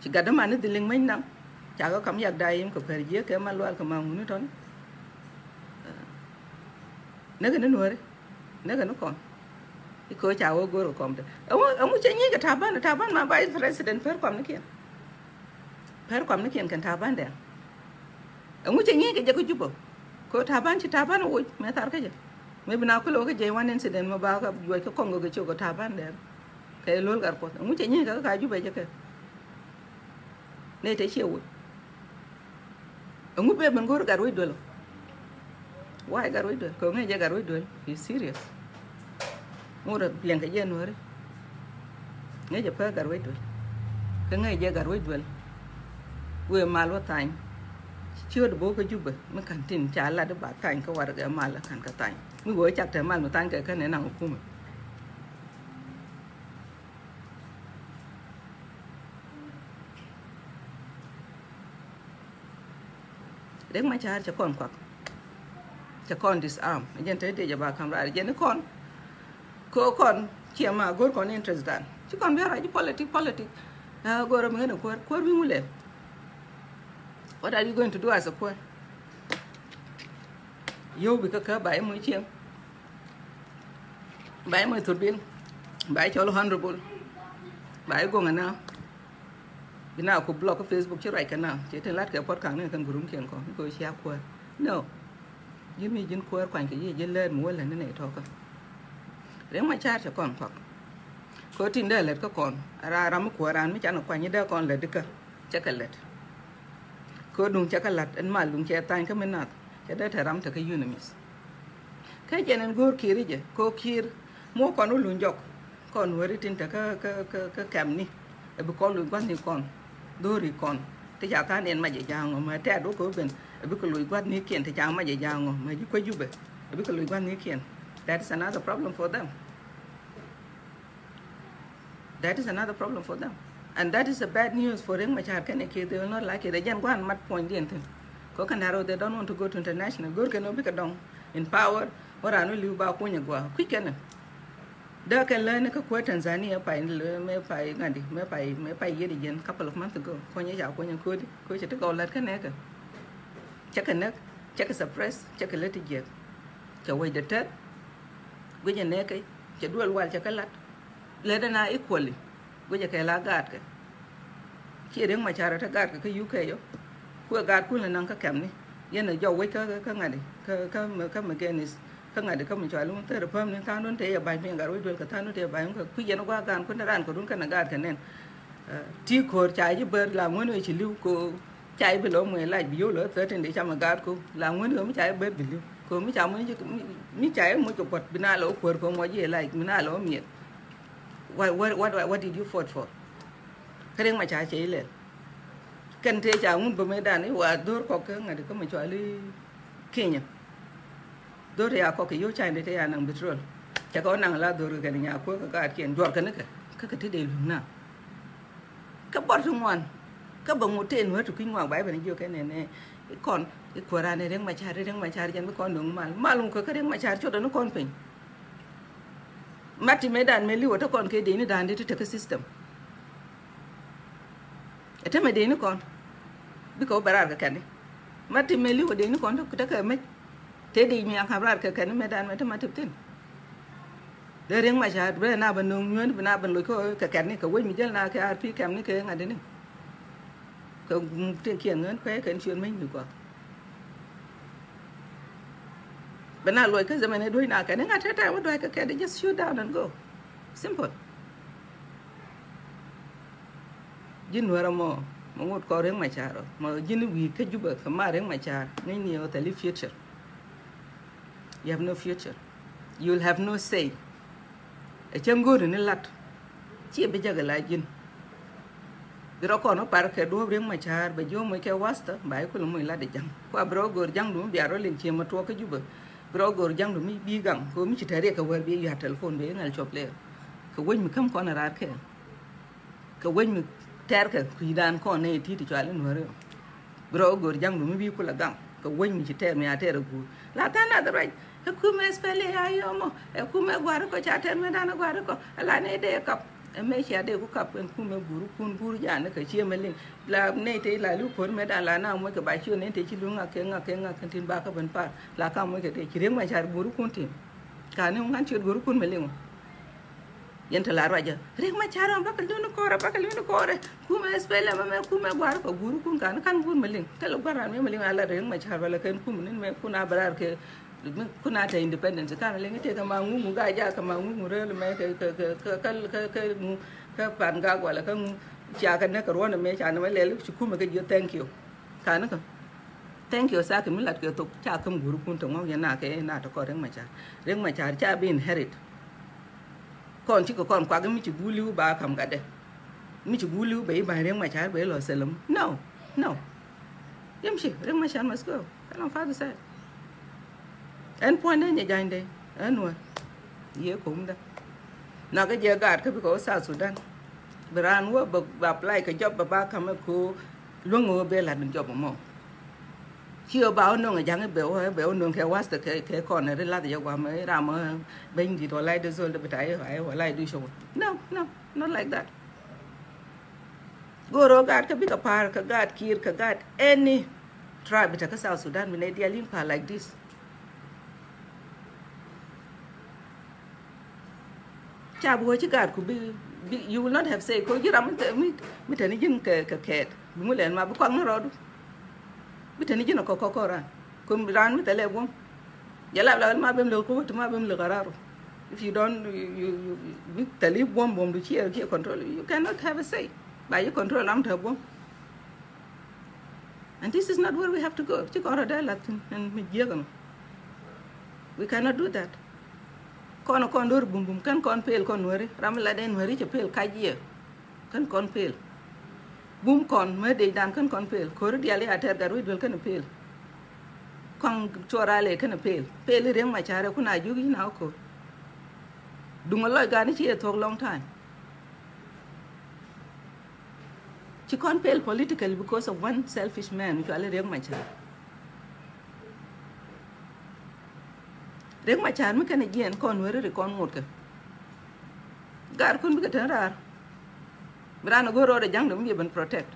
S1: She got the money dealing me now. Chago come yak dying, compare ye, come and welcome on Newton. Never no worry, never no con. Because I will go to come. I'm changing a taban, my vice president, per communication. Per communication can taban there. I'm changing a jacubo. Go taban, she taban, wood, Metarka. Maybe now could look at one incident about you like a Congo get you go taban there. Kay Lul Garpot, and which changing a guy you by jacket. Later she would. And we better go to Garwidwell. Why Garwidwell? Come here, Garwidwell. He's serious. More of Bianca January. Major Perker Whitwell. Can I jagger Whitwell? We're Malwa time. Sure, the book of Juba, Macantin, Chala, the bad time, Kawaga, Mala, Kanka time. We were at the Malmatanka, can and Akuma. Then my charge a con quack. The con disarm. I didn't tell you about camera. Again, a con. Con, Chiama, good con interest done. She can't be right, politics. Go to me, where we will live. What are you going to do as a poor? You because by my chim. By my turbine. By all honorable. By going now. You now could block a Facebook, you right now. She tell that what can I can go because she have poor. No. You mean you poor, quite you learn more than any talker. Then my charge a con cock. Có tin đây là có con, ra rắm của ran mới chả nó quay như đây con là được cơ, chắc là lết. Có đúng chắc là lết, anh mà đúng che tay cái mình nát, cái đây thề rắm thì cái unamis. Cái chuyện anh gور kia đi, có kia, mua con nó lùn dọc, con vừa đi tin thì cái cam ní, bị con lùn quát nhiều con, đôi rồi con, thì chả ta nên mà dễ dàng mà trẻ đó có bên, bị con lùn quát ní kiện thì chả mà dễ dàng mà giúp quay giúp bị con lùn quát ní kiện, that is another problem for them. That is another problem for them. And that is a bad news for Ring Machar Kaneke. They will not like it. They just go and mad point the thing. Kokanaro, they don't want to go to international. Go can be in power or I will live back when you go. Quick can. They can learn a quote Tanzania by Gandhi, may by Yedian a couple of months ago. When you could, which to go like a neck. Check a neck, check a suppress, check a little jet. So wait the third. With your neck, you do a while check a lot. Let an eye equally. Go to Kela Gad. Here, my child at Gad, UK. Who got cool and Uncle Camney. Yen a joe waker, come again is ka ngade ka mi chwalu te re pam ne ta non te ya bai me gar wi dol ka ta non te bai ka ku je no gwa gan ko na ran ko dun ka na gar ka nen ti ko chai ji ber la mo no chi liu ko chai bi lo mo la bi yo lo te ten de chama gar ko la mo no mi chai ber bi liu ko mi chama mi chai mo ko pot bina lo ko ko mo je la mi na lo mi what did you fought for ka deng ma cha che le kan te cha ngun ba me dan ni wa dor ko ka ngade ka mi chwalu Kenya dor ya ko ke yo chai de te ya nang petrol cha ko nang la dor ka nya ko ka kien dor ka ne ka te de lu na ka bot ngwan ka bang mo ten wa tu kin ngwa bai ba ni yo cái này ne kon ko ra ne deng ma cha jan ba kon dong malum ko ka deng ma cha cho da no kon pin mati me dan me li wa ta kon ke de ni dan de te ka system ete me de ni kon bi ko barar ka kan mati me li wa de ni kon ta ka me te di mi ang habrar ka kan me dan me ta mati tin de deng ma cha be na ban nong nyen na ban lo ko ka kan ni ka we mi jel na ka rp kam ni ke ngade ni ka te kien ngen ko kan chuen me ni ko bana lo ka zaman do na ka ni ngata ta wa do ka ka just shoot down and go simple jin wara mo ngot ko deng ma cha ro mo jin wi ka juba ka ma deng ma cha ni ni o tali future you have no future you'll have no say e chem go ni lat chi be jaga la jin biro ko no par ke do reng ma char be jo mo ke wasta ba ko mo la de jang ko bro gor jang dum biaro len chi ma to ka juba bro gor jang dum mi bi gang ko mi chi tare ka war bi ya telephone be ngal chople ka won mi kam ko na rar ke ka won mi ter ka ku dan ko ne ti ti chale no re bro gor jang dum bi ko la gang ka won mi chi ter mi ya ter ku la ta na da right ku me spele ayo mo ku me gwar ko cha ter me dan gwar ko ala ne de kap me cha de ku kap ku me guru kun buru ja ne ka chi me ling la ne te la lu por me dan la na mo ka ba chi ne te chi lu nga ke kan tin ba ka ban par la ka mo ke te chi reng ma cha guru kun tin ka ne ngan chi guru kun me ling yen ta la raja reng ma cha ram ba ka lu ko re ku me spele me ku me gwar ko guru kun kan kun me ling te lo gwar me ling ala reng ma cha ba la kan ku me ku na barar ke kuna ta independence kan le ngite ka mangu ga ja ka mangu re le me ka pan ga wala ka cha ka ne ka ro na me cha na me le ku me ka thank you kan ka thank you sa ka mi lat ka to cha kam guru kun to mo ya na ke na to ko reng ma cha bi inherit kon chi ko kon kwa ga mi chi bulu ba kam ga de mi chi bulu be ba reng ma cha be lo selam no yam shi reng ma cha must go kan fa sa en point ne jande anwa ye kum da na ga je gat ka ko sa Sudan bran wo ba apply ka job ba ka ma ko lungo be la dun job mo chi ba no ga jang be no ke was ta ke ko ne la de wa me ra ma ben di to lai de zol de bitai ai wa lai du show no not like that go ro gat ka bi ka par ka gat kir ka gat any tribe ta ka South Sudan we ne dia lim pa like this cha bo chi gat ku bi you will not have say ko jira mi tani jin ka ket mu len ma bu ko no rodu mi tani jin ko ra ko ran mi tele bom ya la ma bem lo ko ma bem lo gararo if you don't you tali bom du chi control you cannot have a say by you control am bom and this is not where we have to go chi ko ra da latin and mi jegam we cannot do that kon dor bum kan kon pel kon wari ram la den wari che pel kaje kan kon pel bum kon me de dan kan kon pel ko ri ale ater garu dol kan pel kon chorale kan pel reng ma chare kuna jugi na ko dunga loy gani chi to long time chi kon pel politically because of one selfish man which ale reng ma chare reng ma chan mi kan gen kon were kon ngot ka gar kun bi ka tan rar brana go ro de jang dum ban protect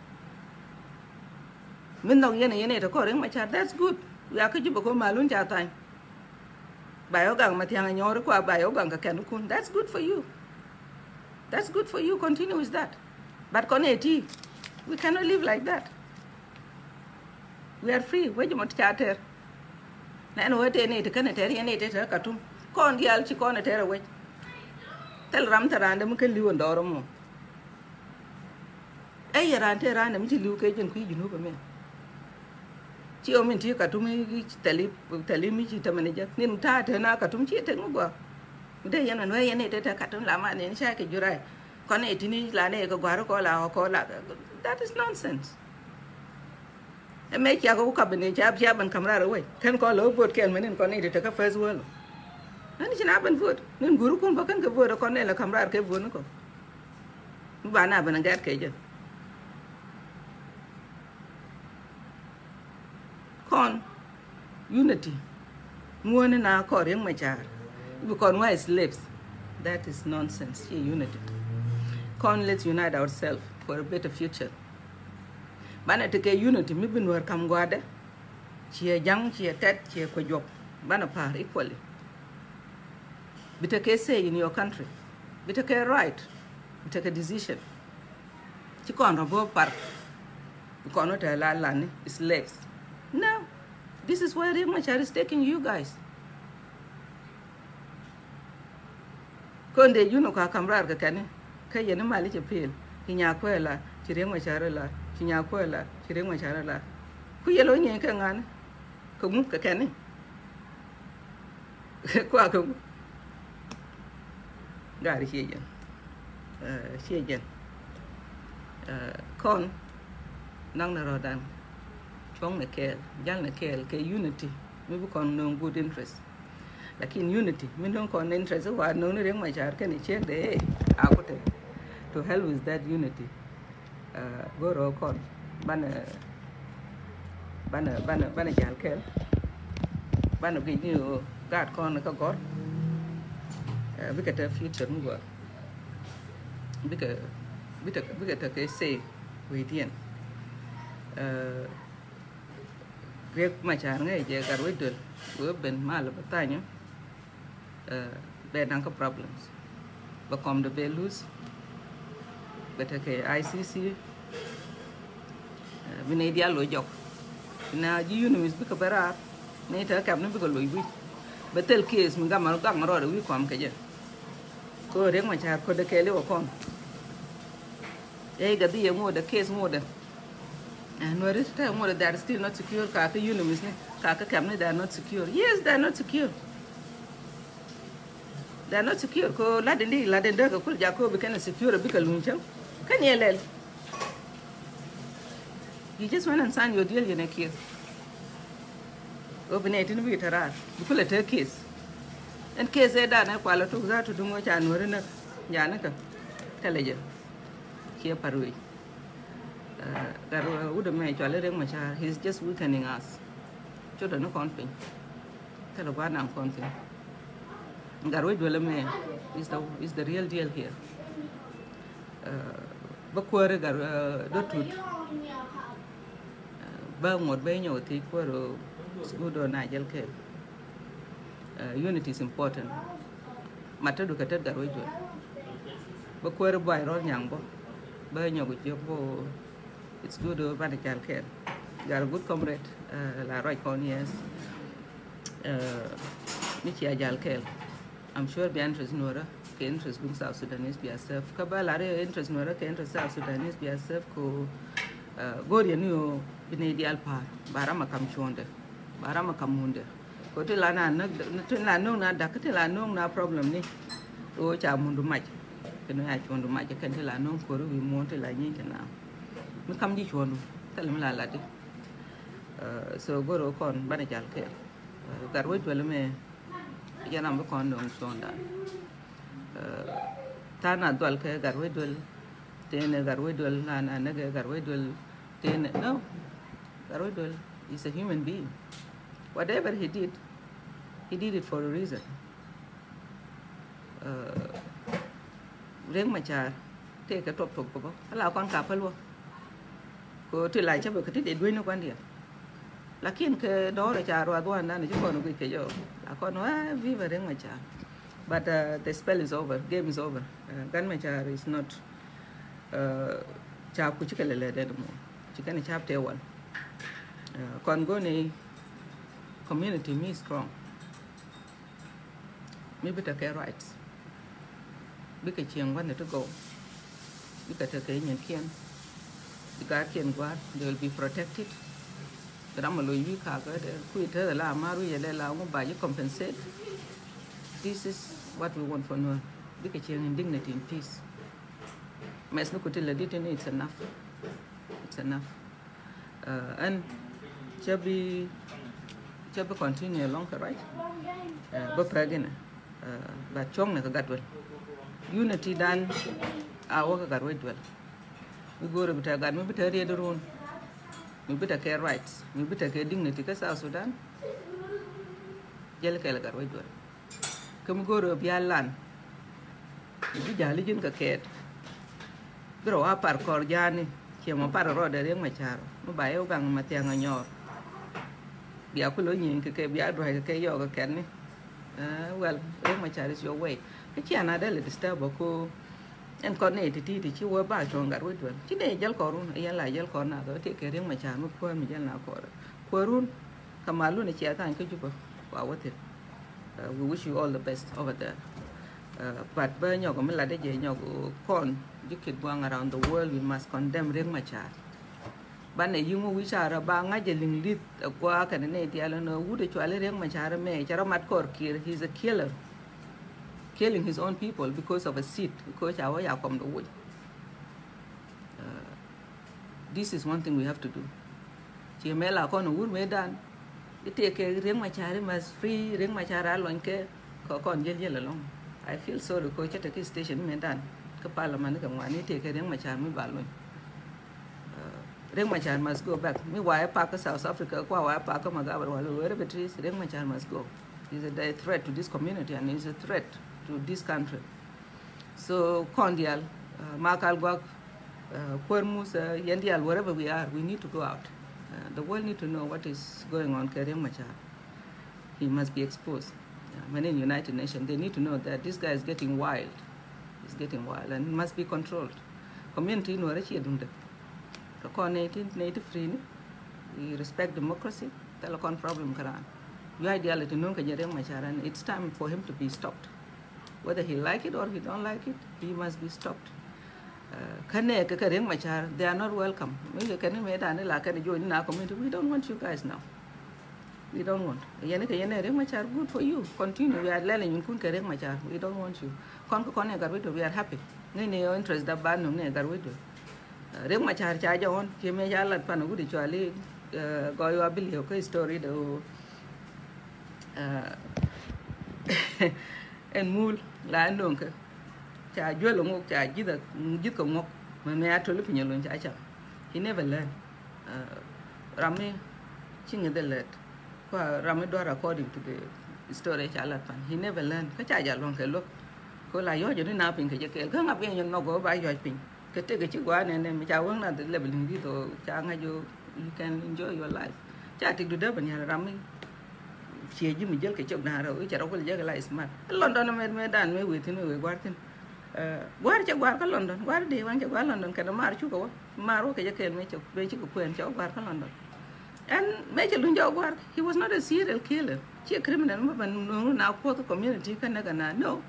S1: min nong yene to ko reng ma chan that's good ya ka jibo ko malun cha tan bayo gang ma tiang nyor ko bayo gang ka kan kun that's good for you continue with that but koneti we cannot live like that we are free we jumot chater na no wote ne te kana tare ne te ta katum kon dial ci kon tare we tel ram tarande mu kan liwo ndoro mo ay yaran te ran mi ci liwo ke jen ku jinu ba men ci o min ti katum tali mi ci tamane ja nin ta te na katum ci te ngo de yana no yana te ta katum la ma ne sha ke jurai kon e tini la ne ko gwaro ko la that is nonsense e me cha ko ka bene cha pya ban kamra we kan ko lo bot ken men ko ne te ka first world ani china ban vote nin guru kun ba kan ka vote ko ne la kamra ke vote ko ba na ban ga ke je kon unity muone na ko ren ma cha bu kon why slaves that is nonsense here unity kon let's unite ourselves for a better future bana te ke unity mi bin war kam gwade chia jang chia tet chia ko job bana par equally bitake say in your country bitake right bitake decision ci kon robo par ko no te la ni slaves no this is where Riek Machar is taking you guys konde juno ka kamrar ka kane kai yana mali ce pel kinya ko la ci Riek Machar la kinya ko la ci Riek Machar la ku yelo nyen ka ngane ko mu ka kane kwa ko gari shejen kon nang na rodan chong na kel jal na kel ke unity mi bu kon no good interest lakin unity mi don kon interest wa no ne Riek Machar kan check de akote to help with that unity go ro kon bana jal kel bana gi ni gat kon ka god bika ta future mu ba bika ta ke say we dien Riek Machar ngai je gar we dul we ben mal batanya be nang ka problems ba kom de be lose beta ke ICC bine dia lo jok na ji yunumis bika bara ne ta kam ne bika lo wi betel case mi gamal gang ro de wi kom ke je ko Riek Machar ko de ke le o kon e ga di mo de case mo de no resta mo de that still not secure ka ka yunumis ne ka ka kam ne they are not secure yes they are not secure ko la de de ko kul ja ko be kana secure bi ka luncham kan yelel you just want to sign your deal in a case obine tin bi tarar bi kula ta case en case e da na kwala to za to dungo cha no rena ya na ka teleje ke parui gar uda me cho le Riek Machar he's just weakening us cho da no konpin tele ba na konpin gar we dole me is the real deal here ba ko re gar do tut ba ngot be nyo ti ko ro skudo na jel ke unity is important mata du katat gar we jo ba ko re bay ro nyang bo ba nyo go jo bo it's good ba de jal ke gar good comrade la right kon yes ni ci ajal ke I'm sure be interest nora ke interest gun South Sudanese be self ka ba la re interest nora ke interest South Sudanese be self ko gori ni o bine di alpa barama kam chonde barama kam munde ko te la na te la no na da te la no na problem ni o cha mundu maj ke no ya chondu maj ke te la no ko ru wi monte la ni ke na mi kam di chondu te la la de so goro kon bana jal ke garwo jole me yana ba kon no sonda ta na dol ke garwo dol tene garwo dol na garwo dol tene no garwo dol is a human being whatever he did it for a reason Riek Machar te ka top ko ala kon ka palo ko te lai cha ba ka te de no kwan dia lakin ke do ra cha ro do na ni ko no ke yo la ko no viva Riek Machar but the spell is over game is over Riek Machar is not cha ku chikale le de mo chikani chap te wal kon go ni community me strong. Me better care rights. Because chiang wanted to go. Because take in kian. The guardian guard, they will be protected. But I'm a lawyer, quit her la maru yella by you compensate. This is what we want for no. Because chiang in dignity and peace. Mas no could tell it's enough. It's enough. And Chubby continue along, right? But pregnant. But Chong never got well. Unity done, I work got well. We go to the God, maybe tell the room. We better care rights. We better care dignity, because South Sudan. Jellica got well. Come go to Bia land. If you are legend a cat. Grow up our cordiani, came up a road at my child. No by a bang Matiang on your. Biakuloni, Biadra, Yoga Canny. Well, my child is your way. But she another disturb a and coordinated it. She were back on that with one. She did Yell Corun, a yellow yell corner, take care of my child, poor Mijana Cor. Quorun, Kamaluni, Chiata, and Kujuba. We wish you all the best over there. But burn your Gomilla, corn, you keep going around the world, we must condemn Ring my child. But the young which are a bang, I didn't lead a quack and an 80 alone, would actually ring my child, Charamat Korkir, he's a killer. Killing his own people because of a seat, because our come the wood. This is one thing we have to do. Chimela con wood made done. You take a ring my child must free, ring my child alone care, con yell along. I feel sorry, coach at a station made done. Kapalaman can one, take a ring my child, me balloon. Ring my child must go back. Me why Park South Africa, why Park Magawa, wherever it is, ring my child must go. He's a threat to this community and he's a threat to this country. So, Kondial, Mark Algok, Quermus, Yendial, wherever we are, we need to go out. The world need to know what is going on, Karim Machar. He must be exposed. Many in United Nations, they need to know that this guy is getting wild. He's getting wild and must be controlled. Community no rechi dunde. Native free, we respect democracy. Telecom problem karan. Your ideality no Karim Machar, and it's time for him to be stopped. Whether he like it or he don't like it, he must be stopped. They are not welcome. We don't want you guys now. We don't want. Good for you. Continue. We are learning. We don't want you. We are happy. We are interested in the Ring my charge on, Kimaya Panagoody Charlie, Goyo Abilio story, and Mool, Landunka. Charge, charge, Jikomok, when they are to look in your lunch. He never learned. Rami Ching the let. Ramador according to the story, he never learned. Kachaja long look. Cola, you're not in Kajakil. Come up in your no go by your ping. Take a chiguan and then Machawang at the level in Vito, Changa, you can enjoy your life. Chatting to Durban, Rami. She Jimmy Jelka Choknaro, which are all Jagala smart. London made done me with him, we working. Where you work London? Where do you want to go London? Can a march you go? Maro Kajakan make a basic point of work London. And Major Lunja work, he was not a serial killer. She a criminal woman who now quote the community can no.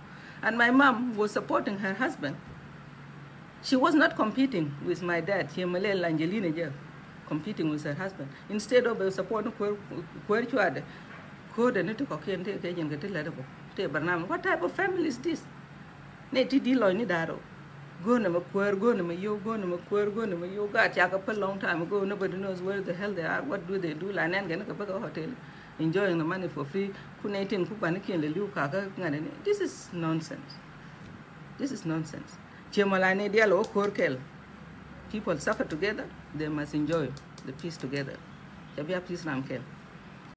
S1: And my mom was supporting her husband. She was not competing with my dad, Himalaya Angelina, competing with her husband. Instead of supporting where you are, what type of family is this? Neti Dilo ni daro. Go to Maquer, go to Mayo, go to Maquer, go to Mayo. Got Jacob a long time ago. Nobody knows where the hell they are. What do they do? Lanan Ganaka Hotel, enjoying the money for free. Kunatin Kupaniki and the Luka. This is nonsense. This is nonsense. Chemalane Dialo Korkel. People suffer together, they must enjoy the peace together. Jabia peace Ramkel.